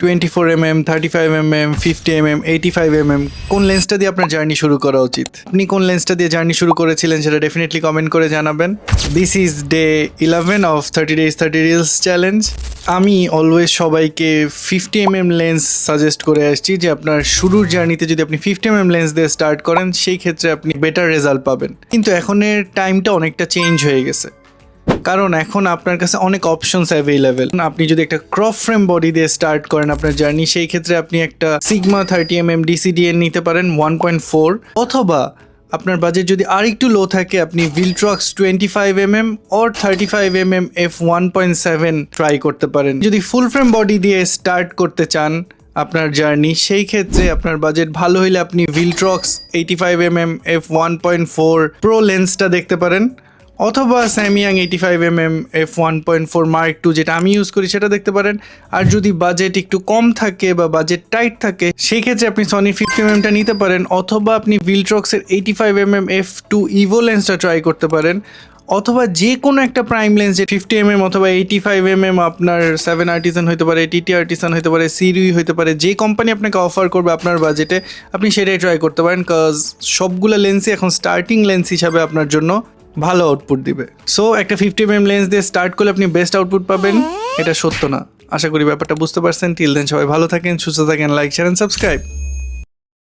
24mm, 35mm, 50mm, 85mm কোন লেন্সটা দিয়ে আপনার জার্নি শুরু করা উচিত? আপনি কোন লেন্সটা দিয়ে জার্নি শুরু করেছিলেন সেটা ডেফিনেটলি কমেন্ট করে জানাবেন। This is day 11 of 30 days 30 reels challenge. আমি অলওয়েজ সবাইকে 50mm লেন্স সাজেস্ট করে আসছি যে আপনার শুরুর জার্নিতে যদি আপনি 50mm লেন্স দিয়ে স্টার্ট করেন সেই ক্ষেত্রে আপনি বেটার রেজাল্ট পাবেন। কিন্তু এখনের টাইমটা অনেকটা চেঞ্জ হয়ে গেছে, কারণ এখন আপনার কাছে অনেক অপশনস অ্যাভেলেবেল। আপনি যদি একটা ক্রপ ফ্রেম বডি দিয়ে স্টার্ট করেন আপনার জার্নি, সেই ক্ষেত্রে আপনি একটা সিগমা 30mm DCDN নিতে পারেন 1.4, অথবা আপনার বাজেট যদি আর একটু লো থাকে আপনি Viltrox 25mm or 35mm f1.7 try করতে পারেন। যদি ফুল ফ্রেম বডি দিয়ে স্টার্ট করতে চান আপনার জার্নি, সেই ক্ষেত্রে আপনার বাজেট ভালো হইলে আপনি Viltrox 85mm f1.4 প্রো লেন্সটা দেখতে পারেন, অথবা Samyang 85mm f1.4 Mark II যেটা আমি ইউজ করি সেটা দেখতে পারেন। আর যদি বাজেট একটু কম থাকে বা বাজেট টাইট থাকে সেই ক্ষেত্রে আপনি Sony 50mmটা নিতে পারেন, অথবা আপনি Viltroxের 85mm f2 Evo লেন্সটা ট্রাই করতে পারেন, অথবা যে কোনো একটা প্রাইম লেন্স যে 50mm অথবা 85mm আপনার 7 Artisan হতে পারে, TT Artisan হতে পারে, Sirui হতে পারে, যে কোম্পানি আপনাকে অফার করবে আপনার বাজেটে আপনি সেটাই ট্রাই করতে পারেন, কজ সবগুলো লেন্সই এখন স্টার্টিং লেন্স হিসাবে আপনার জন্য ভালো আউটপুট দিবে। সো একটা 50mm লেন্স দিয়ে স্টার্ট করলে আপনি বেস্ট আউটপুট পাবেন, এটা সত্য না। আশা করি ব্যাপারটা বুঝতে পারছেন। টিল দেন সবাই ভালো থাকেন, সুস্থ থাকেন, লাইক শেয়ার এন্ড সাবস্ক্রাইব।